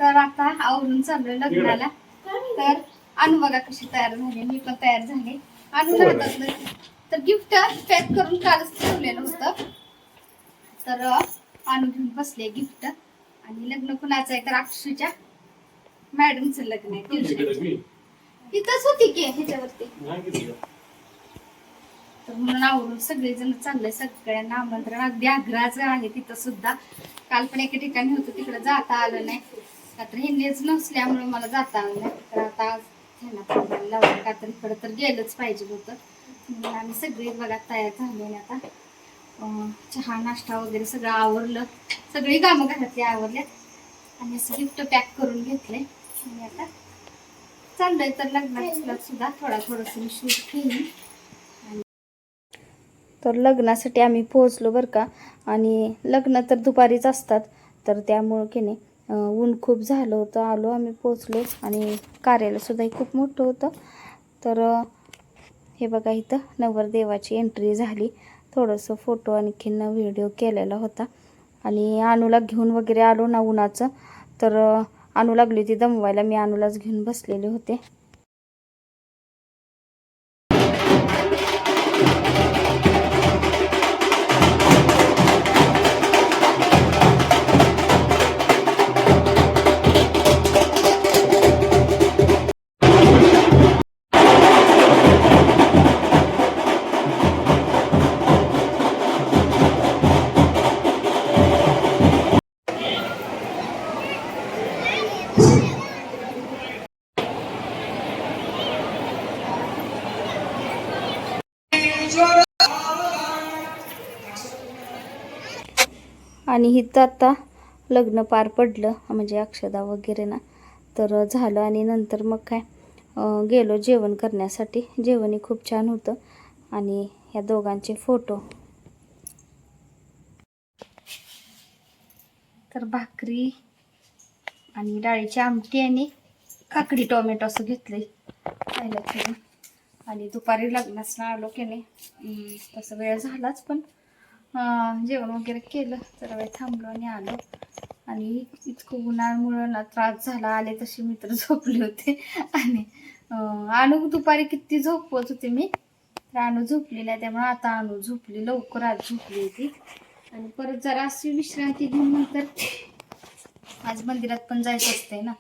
तर आता आवरून चाललोय लग्नाला. तर अनु बघा कशी तयार झाली, मी पण तयार झाले. अनुला हातातलं तर गिफ्ट पॅक करून कालच ठेवलेलं होतं. तर अनु घेऊन बसले गिफ्ट. आणि लग्न कुणाचं आहे तर अक्षूच्या मॅडमचं लग्न आहे. तिथंच होती की ह्याच्यावरती. तर म्हणून आवरून सगळेजण चाललंय, सगळ्यांना आमंत्रण अगदी आग्रहाचं आहे तिथं सुद्धा. काल पण एका ठिकाणी होतं तिकडे जाता आलं नाही, का तर हेच नसल्यामुळे मला जाता आलं नाही. तर आता ह्यांना थांबायला लावलं, का तर इकडं तर गेलंच पाहिजे होतं. म्हणून आम्ही सगळे बघा तयार झाले. आता चहा नाश्ता वगैरे सगळं आवरलं, सगळी कामं घरातली आवरल्यात आणि असं गिफ्ट पॅक करून घेतले. आणि आता चाललंय तर लग्नात सुद्धा थोडंसं मी शूट केली. तर लग्नासाठी आम्ही पोहोचलो बरं का. आणि लग्न तर दुपारीच असतात, तर त्यामुळं की नाही ऊन खूप झालं होतं. आलो आम्ही पोहोचलो आणि कार्यालयसुद्धा खूप मोठं होतं. तर हे बघा इथं नवरदेवाची एंट्री झाली. थोडंसं फोटो आणखीन व्हिडिओ केलेला होता. आणि अनुला घेऊन वगैरे आलो ना उन्हाचं. तर अनु लागली होती दमवायला, मी अनुलाच घेऊन बसलेले होते. आणि इथं आता लग्न पार पडलं, म्हणजे अक्षदा वगैरे ना. तर झालं आणि नंतर मग काय गेलो जेवण करण्यासाठी. जेवणही खूप छान होतं. आणि ह्या दोघांचे फोटो. तर भाकरी आणि डाळीची आमटी आणि काकडी टोमॅटो असं घेतले खायला करून. आणि दुपारी लग्नासला आलो की नाही, तसं वेळ झालाच, पण जेवण वगैरे केलं, जरा वेळ थांबलो आणि आलो. आणि इतकं उन्हामुळं ना त्रास झाला. आले तशी मी तर झोपले होते. आणि अनु दुपारी किती झोपवत होते मी, तर अनु झोपली नाही. त्यामुळे आता अनु झोपली, लवकर आज झोपली होती. आणि परत जरा अशी विश्रांती घेऊन नंतर आज मंदिरात पण जायचं असते ना.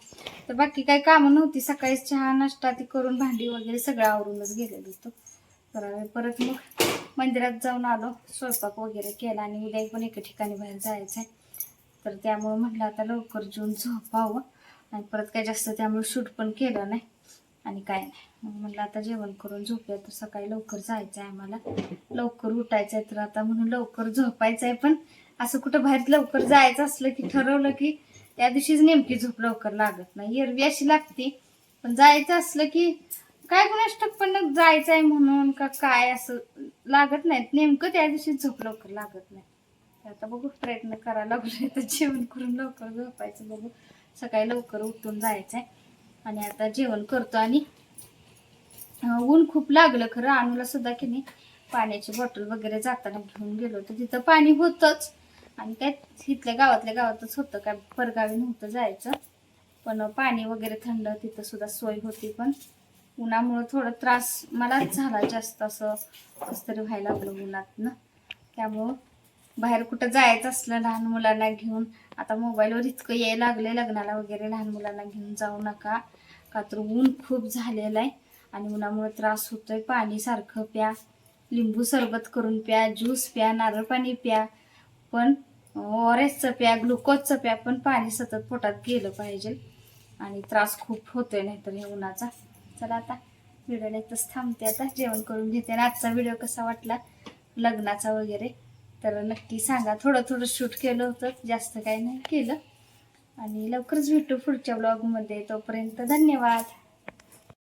तर बाकी काही कामं नव्हती. सकाळी चहा नाश्ता ती करून भांडी वगैरे सगळं आवरूनच गेलेलं होतं. तर परत मग मंदिरात जाऊन आलो, स्वयंपाक वगैरे केला. आणि उद्या पण एका ठिकाणी बाहेर जायचं आहे. तर त्यामुळं म्हटलं आता लवकर जेवून झोपावं. आणि परत काय जास्त त्यामुळे शूट पण केलं नाही आणि काय नाही. मग म्हटलं आता जेवण करून झोपूया, तर सकाळी लवकर जायचं आहे आम्हाला, लवकर उठायचं आहे. तर आता म्हणून लवकर झोपायचं आहे. पण असं कुठं बाहेर लवकर जायचं असलं की ठरवलं की त्या दिवशीच नेमकी झोप लवकर लागत नाही. एरवी अशी लागते, पण जायचं असलं की काय कोणाष्ट पण जायचं आहे म्हणून का काय असं लागत नाहीत. नेमकं त्या दिवशी झोप लवकर लागत नाही. आता बघू, प्रयत्न करायला लागलोय तर जेवण करून लवकर झोपायचं. बघू, सकाळी लवकर उठून जायचंय. आणि आता जेवण करतो. आणि ऊन खूप लागलं खरं. अनुला सुद्धा की नाही पाण्याची बॉटल वगैरे जाताना घेऊन गेलो तर तिथं पाणी होतंच. आणि काय इथल्या गावातच होतं, काय परगावी नव्हतं जायचं. पण पाणी वगैरे थंड तिथं सुद्धा सोय होती. पण उन्हामुळं थोडं त्रास मलाच झाला जास्त, असं कसं तरी व्हायला लागलं उन्हातनं. त्यामुळं बाहेर कुठं जायचं असलं लहान मुलांना घेऊन, आता मोबाईलवर इतकं यायला लागले लग्नाला वगैरे, लहान मुलांना घेऊन जाऊ नका, का तर ऊन खूप झालेलं आहे. आणि उन्हामुळे त्रास होतोय. पाणी सारखं प्या, लिंबू सरबत करून प्या, ज्यूस प्या, नारळ पाणी प्या, पण ORSचं प्या, ग्लुकोजचं प्या, पण पाणी सतत पोटात गेलं पाहिजे. आणि त्रास खूप होतोय नाहीतर ह्या उन्हाचा. चला आता व्हिडिओला इथंच थांबते, आता जेवण करून घेते. आणि आजचा व्हिडिओ कसा वाटला लग्नाचा वगैरे तर नक्की सांगा. थोडं शूट केलं होतं, जास्त काही नाही केलं. आणि लवकरच भेटू पुढच्या ब्लॉगमध्ये. तोपर्यंत धन्यवाद.